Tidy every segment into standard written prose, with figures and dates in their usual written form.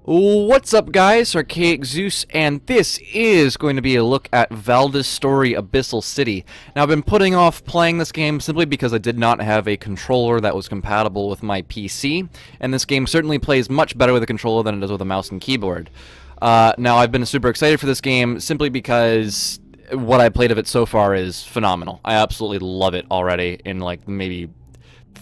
What's up, guys? Archaic Zeus, and this is going to be a look at Valdis' story, Abyssal City. Now, I've been putting off playing this game simply because I did not have a controller that was compatible with my PC, and this game certainly plays much better with a controller than it does with a mouse and keyboard. Now, I've been super excited for this game simply because what I played of it so far is phenomenal. I absolutely love it already in, like, maybe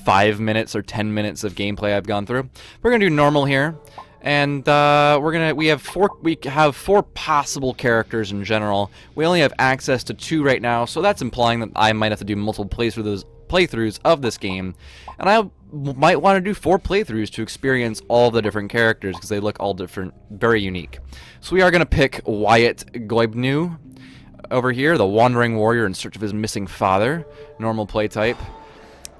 5 minutes or 10 minutes of gameplay I've gone through. We're going to do normal here. And we have four possible characters in general. We only have access to 2 right now, so that's implying that I might have to do multiple playthroughs of this game. And I might want to do 4 playthroughs to experience all the different characters because they look all different, very unique. So we are going to pick Wyatt Goibnu over here, the wandering warrior in search of his missing father. Normal play type.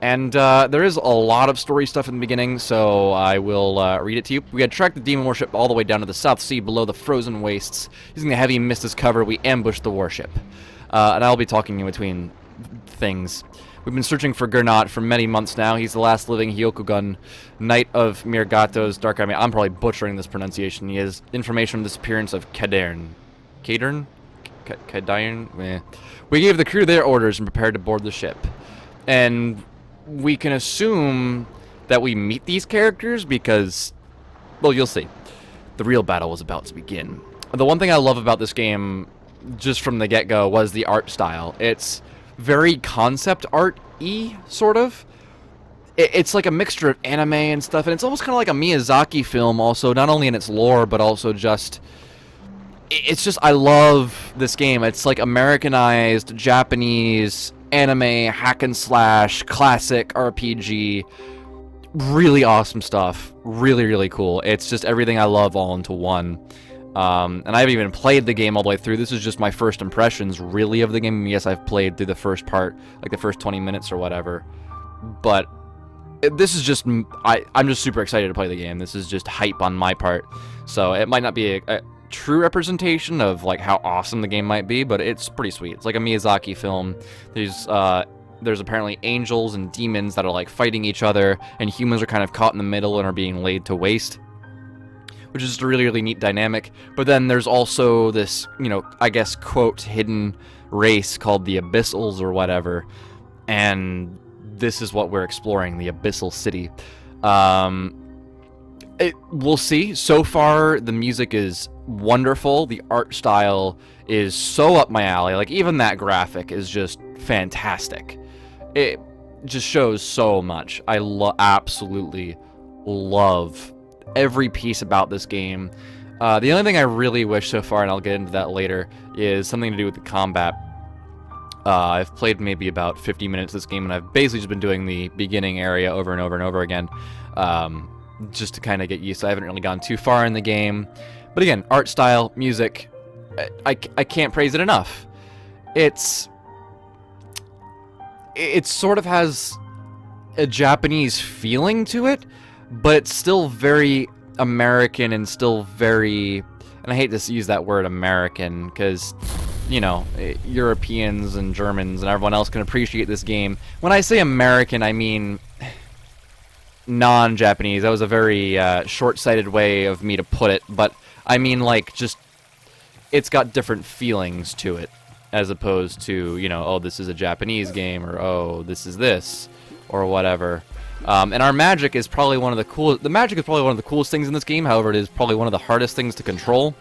And there is a lot of story stuff in the beginning, so I will read it to you. We had tracked the demon warship all the way down to the South Sea below the frozen wastes. Using the heavy mist as cover, we ambushed the warship. And I'll be talking in between things. We've been searching for Gernot for many months now. He's the last living Hyokugun, knight of Mirgato's Dark Army. I'm probably butchering this pronunciation. He has information on the disappearance of Kadern. Kadern? Kadern? We gave the crew their orders and prepared to board the ship. And we can assume that we meet these characters because, well, you'll see. The real battle was about to begin. The one thing I love about this game, just from the get-go, was the art style. It's very concept art-y, sort of. It's like a mixture of anime and stuff, and it's almost kind of like a Miyazaki film also, not only in its lore, but also just... It's just, I love this game. It's like Americanized, Japanese anime, hack and slash, classic RPG. Really awesome stuff. Really, really cool. It's just everything I love all into one. And I haven't even played the game all the way through. This is just my first impressions, really, of the game. Yes, I've played through the first part, like the first 20 minutes or whatever. But this is just... I'm just super excited to play the game. This is just hype on my part. So it might not be a true representation of like how awesome the game might be, but it's pretty sweet. It's like a Miyazaki film. There's apparently angels and demons that are like fighting each other, and humans are kind of caught in the middle and are being laid to waste, which is just a really, really neat dynamic. But then there's also this, you know, I guess, quote, hidden race called the Abyssals or whatever, and this is what we're exploring, the Abyssal City. We'll see. So far, the music is wonderful. The art style is so up my alley. Like, even that graphic is just fantastic. It just shows so much. I absolutely love every piece about this game. The only thing I really wish so far, and I'll get into that later, is something to do with the combat. I've played maybe about 50 minutes of this game, and I've basically just been doing the beginning area over and over and over again. Just to kind of get used to. I haven't really gone too far in the game. But again, art style, music, I can't praise it enough. It sort of has a Japanese feeling to it, but it's still very American and still very... And I hate to use that word American, because, you know, Europeans and Germans and everyone else can appreciate this game. When I say American, I mean non-Japanese. That was a very short-sighted way of me to put it, but I mean, like, just, it's got different feelings to it, as opposed to, you know, oh, this is a Japanese game, or oh, this is this, or whatever. And our magic is probably one of the coolest, things in this game. However, it is probably one of the hardest things to control.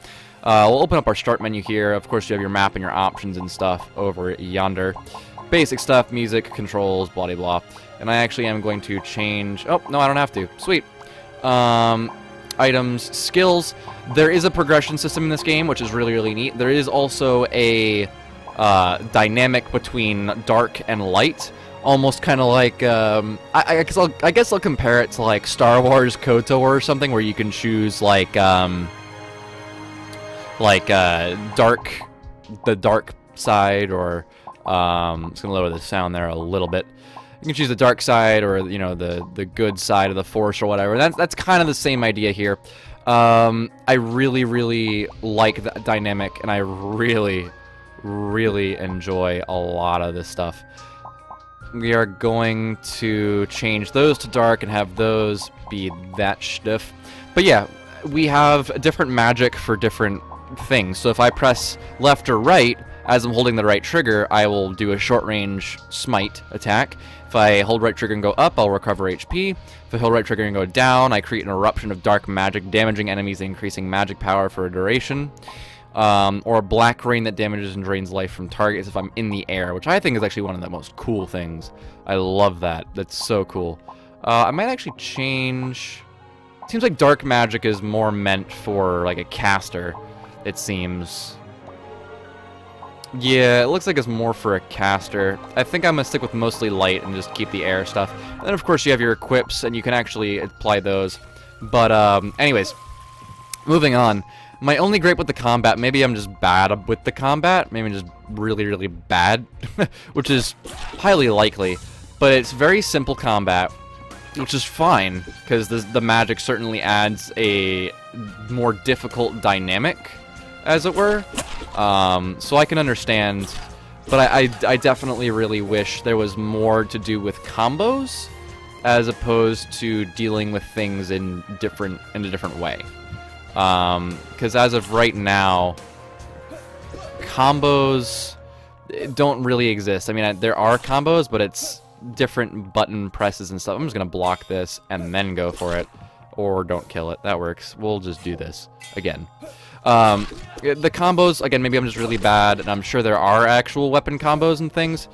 We'll open up our start menu here. Of course, you have your map and your options and stuff over yonder. Basic stuff, music, controls, blah, blah, blah. And I actually am going to change... Oh, no, I don't have to. Sweet. Items, skills. There is a progression system in this game, which is really, really neat. There is also a dynamic between dark and light. Almost kind of like... I guess I'll compare it to, like, Star Wars KOTOR or something, where you can choose, like the dark side, or... it's going to lower the sound there a little bit. You can choose the dark side, or, you know, the good side of the force or whatever. That's kind of the same idea here. I really, really like that dynamic, and I really, really enjoy a lot of this stuff. We are going to change those to dark and have those be that stuff. But yeah, we have different magic for different things. So if I press left or right, as I'm holding the right trigger, I will do a short-range smite attack. If I hold right trigger and go up, I'll recover HP. If I hold right trigger and go down, I create an eruption of dark magic, damaging enemies and increasing magic power for a duration. Or a black rain that damages and drains life from targets if I'm in the air, which I think is actually one of the most cool things. I love that. That's so cool. I might actually change... Seems like dark magic is more meant for, like, a caster, it seems. Yeah, it looks like it's more for a caster. I think I'm going to stick with mostly light and just keep the air stuff. And then, of course, you have your equips, and you can actually apply those. But, anyways, moving on. My only gripe with the combat, maybe I'm just bad with the combat. Maybe I'm just really, really bad, which is highly likely. But it's very simple combat, which is fine, because the magic certainly adds a more difficult dynamic, as it were. So I can understand, but I definitely really wish there was more to do with combos, as opposed to dealing with things in a different way. Because as of right now, combos don't really exist. I mean, there are combos, but it's different button presses and stuff. I'm just gonna block this and then go for it, or don't kill it. That works. We'll just do this again. The combos, again, maybe I'm just really bad, and I'm sure there are actual weapon combos and things.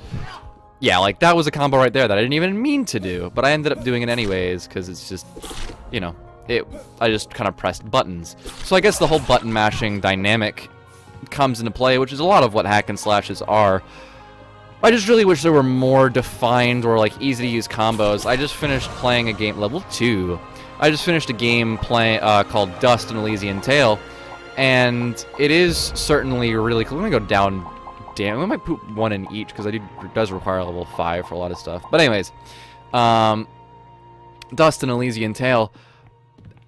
Yeah, like that was a combo right there that I didn't even mean to do, but I ended up doing it anyways because it's just, you know, I just kind of pressed buttons. So I guess the whole button mashing dynamic comes into play, which is a lot of what hack and slashes are. I just really wish there were more defined or like easy to use combos. I just finished playing a game, level 2. I just finished a game called Dust and Elysian Tale, and it is certainly really cool. I'm gonna go down. Damn, I might put one in each because it does require a level 5 for a lot of stuff. But anyways, Dust and Elysian Tale,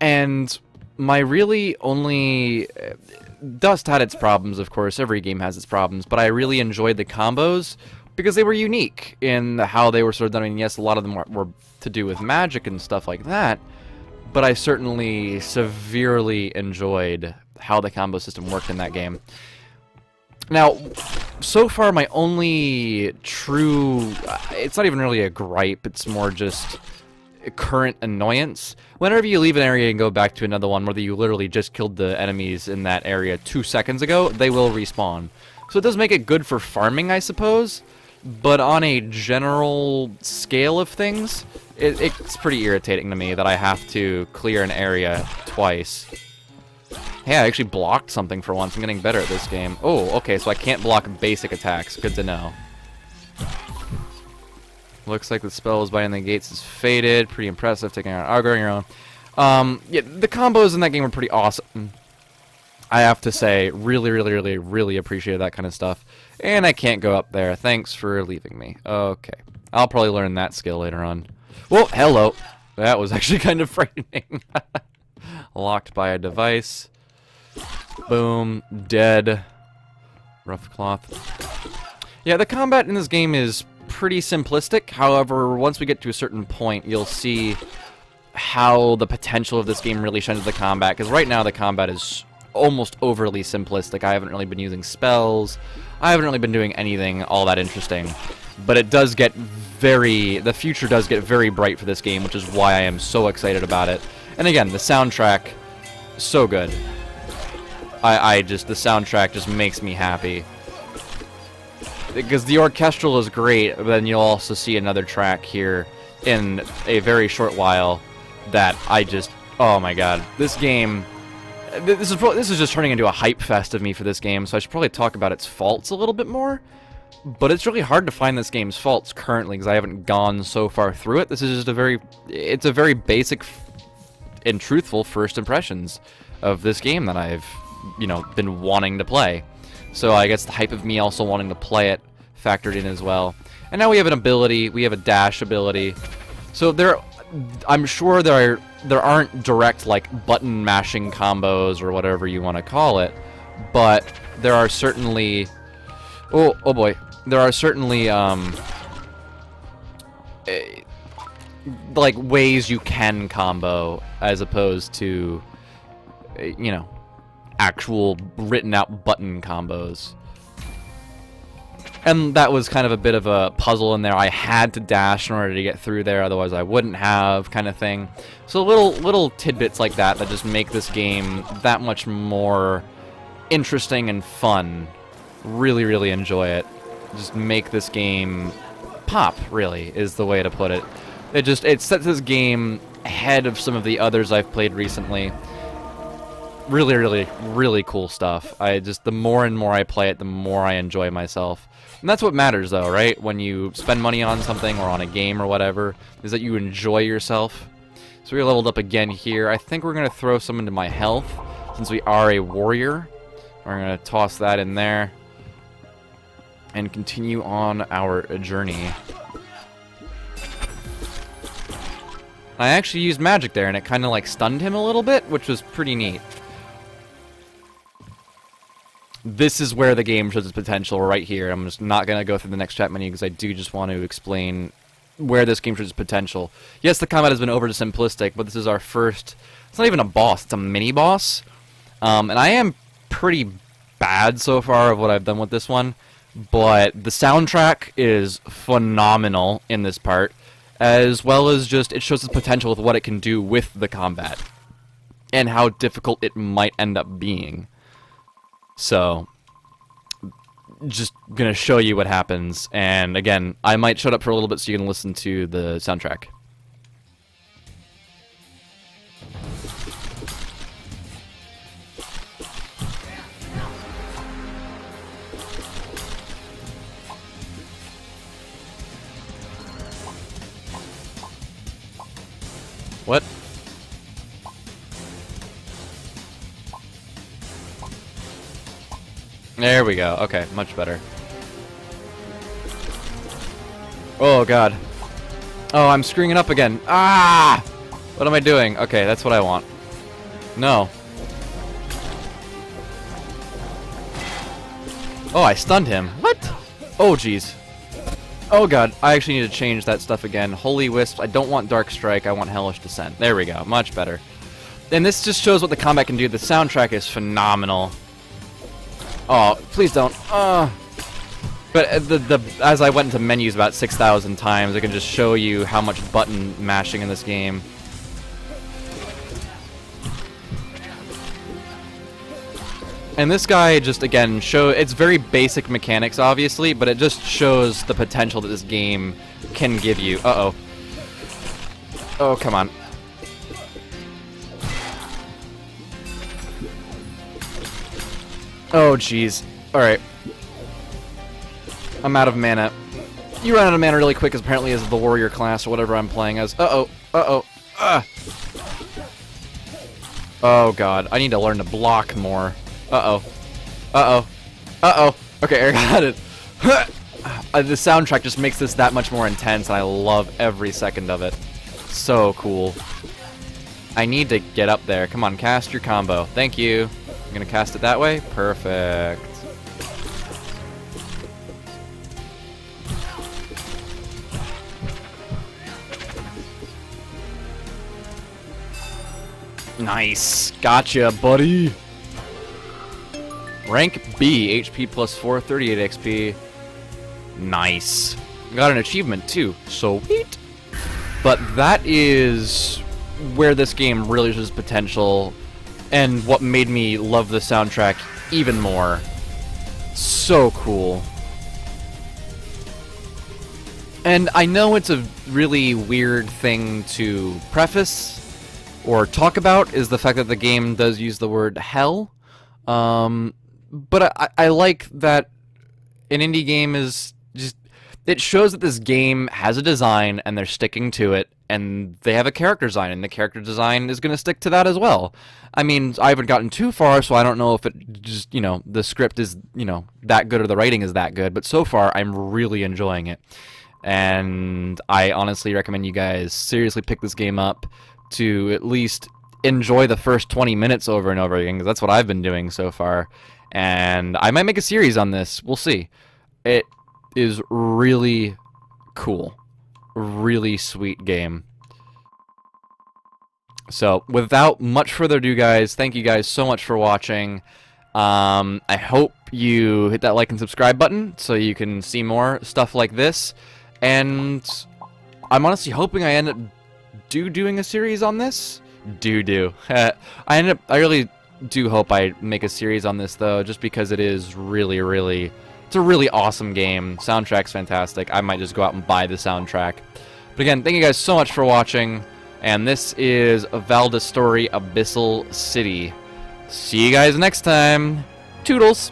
and my really only... Dust had its problems, of course. Every game has its problems, but I really enjoyed the combos because they were unique in how they were sort of done. I mean, yes, a lot of them were to do with magic and stuff like that, but I certainly severely enjoyed how the combo system worked in that game. Now, so far, my only true... It's not even really a gripe, it's more just a current annoyance. Whenever you leave an area and go back to another one, whether you literally just killed the enemies in that area 2 seconds ago, they will respawn. So it does make it good for farming, I suppose, but on a general scale of things, it's pretty irritating to me that I have to clear an area twice. Hey, I actually blocked something for once. I'm getting better at this game. Oh, okay, so I can't block basic attacks. Good to know. Looks like the spell is binding the gates is faded. Pretty impressive, taking out Augur on your own. Yeah, the combos in that game were pretty awesome. I have to say, really, really, really, really appreciated that kind of stuff. And I can't go up there. Thanks for leaving me. Okay. I'll probably learn that skill later on. Whoa, hello. That was actually kind of frightening. Locked by a device. Boom. Dead. Rough cloth. Yeah, the combat in this game is pretty simplistic. However, once we get to a certain point, you'll see how the potential of this game really shines with the combat. Because right now, the combat is almost overly simplistic. I haven't really been using spells. I haven't really been doing anything all that interesting. But it does get the future does get very bright for this game, which is why I am so excited about it. And again, the soundtrack, so good. The soundtrack just makes me happy. Because the orchestral is great, but then you'll also see another track here in a very short while that I just, oh my god. This game, this is just turning into a hype fest of me for this game, so I should probably talk about its faults a little bit more. But it's really hard to find this game's faults currently because I haven't gone so far through it. This is just it's a very basic and truthful first impressions of this game that I've, been wanting to play. So I guess the hype of me also wanting to play it factored in as well. And now we have an ability, we have a dash ability. So I'm sure there aren't direct like button mashing combos or whatever you want to call it, but there are certainly oh boy, there are certainly like ways you can combo as opposed to you know, actual written out button combos. And that was kind of a bit of a puzzle in there. I had to dash in order to get through there, otherwise I wouldn't have, kind of thing. So little tidbits like that that just make this game that much more interesting and fun. Really, really enjoy it. Just make this game pop, really, is the way to put it. It sets this game ahead of some of the others I've played recently. Really, really, really cool stuff. The more and more I play it, the more I enjoy myself. And that's what matters, though, right? When you spend money on something or on a game or whatever, is that you enjoy yourself. So we leveled up again here. I think we're going to throw some into my health, since we are a warrior. We're going to toss that in there and continue on our journey. I actually used magic there, and it kind of like stunned him a little bit, which was pretty neat. This is where the game shows its potential right here. I'm just not going to go through the next chat menu because I do just want to explain where this game shows its potential. Yes, the combat has been over to simplistic, but this is our first... It's not even a boss, it's a mini-boss. And I am pretty bad so far of what I've done with this one, but the soundtrack is phenomenal in this part, as well as just it shows its potential with what it can do with the combat, and how difficult it might end up being. So, just gonna show you what happens, and again, I might shut up for a little bit so you can listen to the soundtrack. What? There we go. Okay, much better. Oh, God. Oh, I'm screwing it up again. Ah! What am I doing? Okay, that's what I want. No. Oh, I stunned him. What? Oh, jeez. Oh, God. I actually need to change that stuff again. Holy Wisps. I don't want Dark Strike. I want Hellish Descent. There we go. Much better. And this just shows what the combat can do. The soundtrack is phenomenal. Oh, please don't. But as I went into menus about 6,000 times, I can just show you how much button mashing in this game. And this guy just, again, it's very basic mechanics, obviously, but it just shows the potential that this game can give you. Uh-oh. Oh, come on. Oh, jeez. Alright. I'm out of mana. You run out of mana really quick, apparently, as the warrior class or whatever I'm playing as. Uh-oh. Uh-oh. Oh, God. I need to learn to block more. Uh-oh. Uh-oh. Uh-oh. Okay, I got it. The soundtrack just makes this that much more intense, and I love every second of it. So cool. I need to get up there. Come on, cast your combo. Thank you. I'm gonna cast it that way? Perfect. Nice. Gotcha, buddy. Rank B, HP plus 4, 38 XP. Nice. Got an achievement too. Sweet. But that is where this game really shows potential, and what made me love the soundtrack even more. So cool. And I know it's a really weird thing to preface or talk about, is the fact that the game does use the word hell. But I like that an indie game is just... It shows that this game has a design, and they're sticking to it, and they have a character design, and the character design is going to stick to that as well. I mean, I haven't gotten too far, so I don't know if it just, the script is, that good or the writing is that good, but so far, I'm really enjoying it. And I honestly recommend you guys seriously pick this game up to at least enjoy the first 20 minutes over and over again, because that's what I've been doing so far. And I might make a series on this. We'll see. It is really cool. Really sweet game. So, without much further ado, guys, thank you guys so much for watching. I hope you hit that like and subscribe button so you can see more stuff like this. And I'm honestly hoping I end up doing a series on this. I really do hope I make a series on this, though, just because it is really, it's a really awesome game. Soundtrack's fantastic. I might just go out and buy the soundtrack. But again, thank you guys so much for watching. And this is Valdis story, Abyssal City. See you guys next time. Toodles!